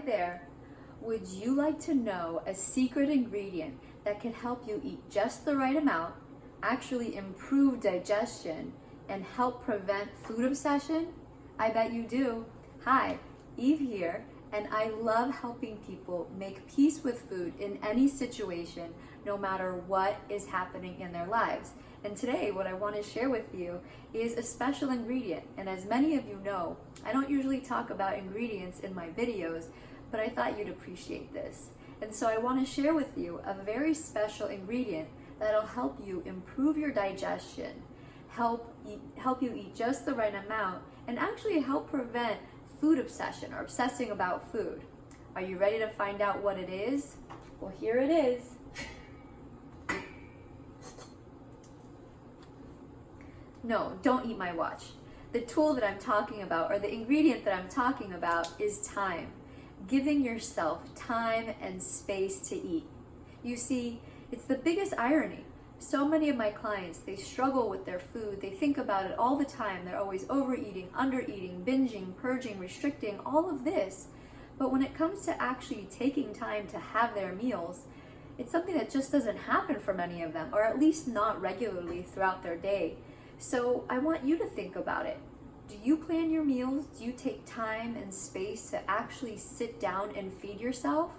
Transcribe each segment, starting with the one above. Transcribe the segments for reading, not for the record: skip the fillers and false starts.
Hi there. Would you like to know a secret ingredient that can help you eat just the right amount, actually improve digestion, and help prevent food obsession? I bet you do. Hi, Eve here, and I love helping people make peace with food in any situation, no matter what is happening in their lives. And today, what I want to share with you is a special ingredient. And as many of you know, I don't usually talk about ingredients in my videos, but I thought you'd appreciate this. And so I want to share with you a very special ingredient that'll help you improve your digestion, help you eat just the right amount, and actually help prevent food obsession or obsessing about food. Are you ready to find out what it is? Well, here it is. No, don't eat my watch. The tool that I'm talking about, or the ingredient that I'm talking about, is time. Giving yourself time and space to eat. You see, it's the biggest irony. So many of my clients, they struggle with their food. They think about it all the time. They're always overeating, undereating, binging, purging, restricting, all of this. But when it comes to actually taking time to have their meals, it's something that just doesn't happen for many of them, or at least not regularly throughout their day. So I want you to think about it. Do you plan your meals? Do you take time and space to actually sit down and feed yourself?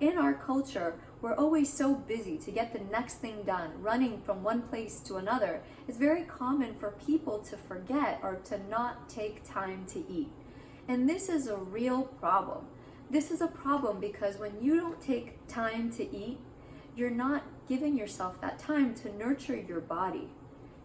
In our culture, we're always so busy to get the next thing done, running from one place to another. It's very common for people to forget or to not take time to eat. And this is a real problem. This is a problem because when you don't take time to eat, you're not giving yourself that time to nurture your body.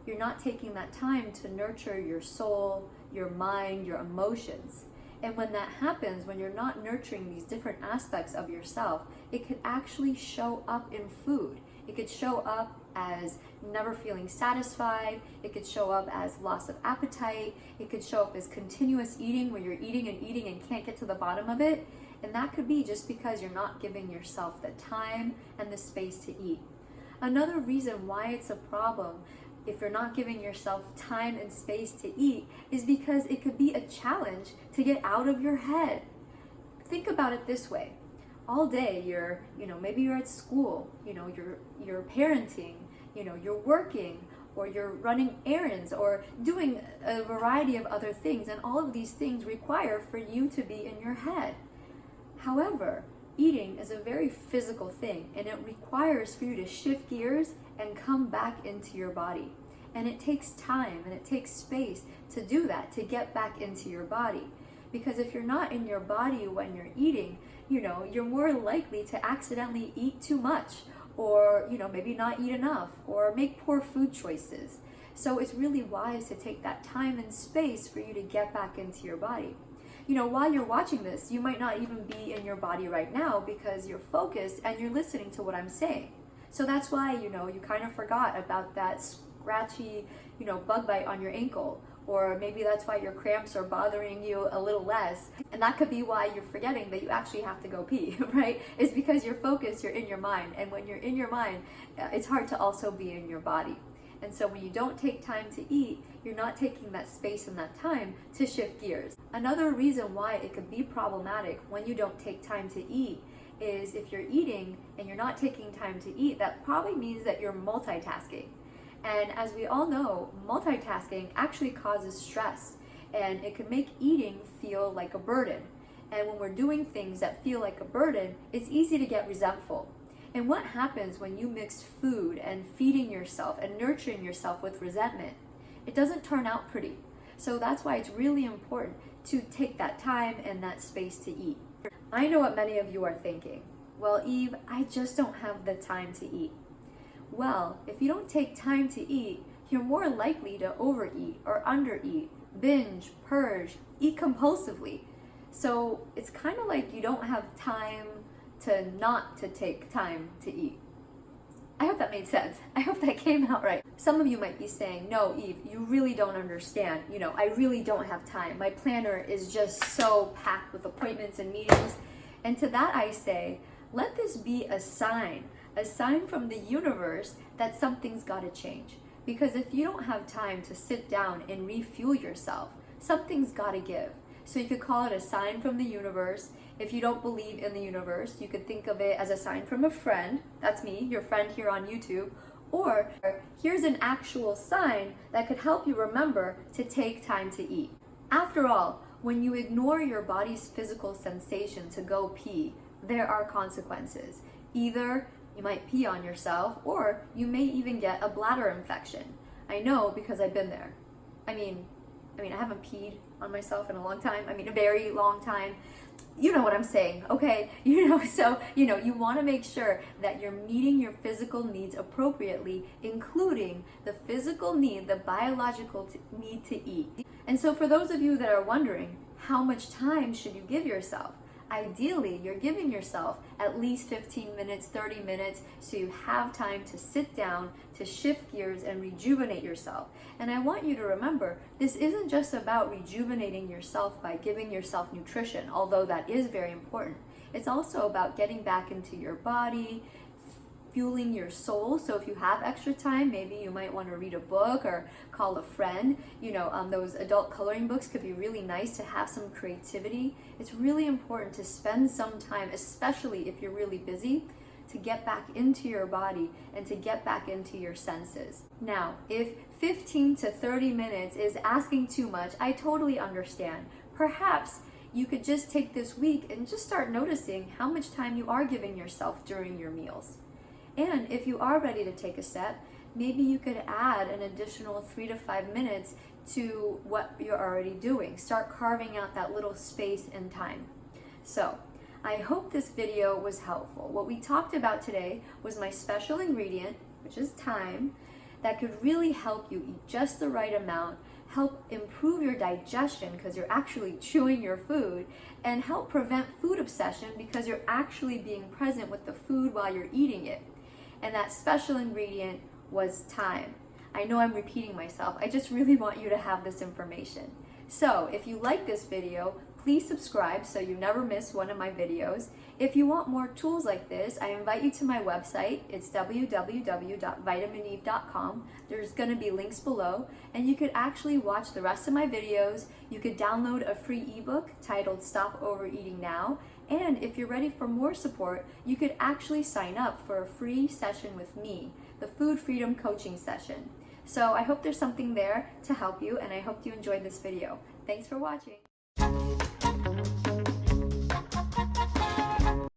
You're not taking that time to nurture your soul, your mind, your emotions. And when that happens, when you're not nurturing these different aspects of yourself, it could actually show up in food. It could show up as never feeling satisfied. It could show up as loss of appetite. It could show up as continuous eating, where you're eating and can't get to the bottom of it. And that could be just because you're not giving yourself the time and the space to eat. Another reason why it's a problem if you're not giving yourself time and space to eat is because it could be a challenge to get out of your head. Think about it this way. All day maybe you're at school, you're parenting, you're working, or you're running errands, or doing a variety of other things, and all of these things require for you to be in your head. However, eating is a very physical thing, and it requires for you to shift gears and come back into your body. And it takes time and it takes space to do that, to get back into your body. Because if you're not in your body when you're eating, you're more likely to accidentally eat too much, or maybe not eat enough, or make poor food choices. So it's really wise to take that time and space for you to get back into your body. While you're watching this, you might not even be in your body right now because you're focused and you're listening to what I'm saying. So that's why, you kind of forgot about that scratchy, bug bite on your ankle. Or maybe that's why your cramps are bothering you a little less. And that could be why you're forgetting that you actually have to go pee, right? It's because you're focused, you're in your mind. And when you're in your mind, it's hard to also be in your body. And so when you don't take time to eat, you're not taking that space and that time to shift gears. Another reason why it could be problematic when you don't take time to eat is if you're eating and you're not taking time to eat, that probably means that you're multitasking. And as we all know, multitasking actually causes stress, and it can make eating feel like a burden. And when we're doing things that feel like a burden, it's easy to get resentful. And what happens when you mix food and feeding yourself and nurturing yourself with resentment? It doesn't turn out pretty. So that's why it's really important to take that time and that space to eat. I know what many of you are thinking. Well, Eve, I just don't have the time to eat. Well, if you don't take time to eat, you're more likely to overeat or undereat, binge, purge, eat compulsively. So it's kind of like you don't have time to not to take time to eat. I hope that made sense. I hope that came out right. Some of you might be saying, no, Eve, you really don't understand. I really don't have time. My planner is just so packed with appointments and meetings. And to that I say, let this be a sign from the universe that something's got to change. Because if you don't have time to sit down and refuel yourself, something's got to give. So you could call it a sign from the universe. If you don't believe in the universe, you could think of it as a sign from a friend. That's me, your friend here on YouTube. Or here's an actual sign that could help you remember to take time to eat. After all, when you ignore your body's physical sensation to go pee, there are consequences. Either you might pee on yourself, or you may even get a bladder infection. I know because I've been there. I mean, I haven't peed on myself in a long time. A very long time. You know what I'm saying, okay? So you want to make sure that you're meeting your physical needs appropriately, including the physical need, the biological need to eat. And so for those of you that are wondering, how much time should you give yourself? Ideally, you're giving yourself at least 15 minutes, 30 minutes, so you have time to sit down, to shift gears and rejuvenate yourself. And I want you to remember, this isn't just about rejuvenating yourself by giving yourself nutrition, although that is very important. It's also about getting back into your body, fueling your soul. So if you have extra time, maybe you might want to read a book or call a friend. Those adult coloring books could be really nice to have some creativity. It's really important to spend some time, especially if you're really busy, to get back into your body and to get back into your senses. Now, if 15 to 30 minutes is asking too much, I totally understand. Perhaps you could just take this week and just start noticing how much time you are giving yourself during your meals. And if you are ready to take a step, maybe you could add an additional 3 to 5 minutes to what you're already doing. Start carving out that little space and time. So, I hope this video was helpful. What we talked about today was my special ingredient, which is time, that could really help you eat just the right amount, help improve your digestion because you're actually chewing your food, and help prevent food obsession because you're actually being present with the food while you're eating it. And that special ingredient was time. I know I'm repeating myself. I just really want you to have this information. So if you like this video, please subscribe so you never miss one of my videos. If you want more tools like this, I invite you to my website. It's www.vitamineve.com. There's going to be links below, and you could actually watch the rest of my videos. You could download a free ebook titled Stop Overeating Now. And if you're ready for more support, you could actually sign up for a free session with me, the Food Freedom Coaching Session. So I hope there's something there to help you, and I hope you enjoyed this video. Thanks for watching.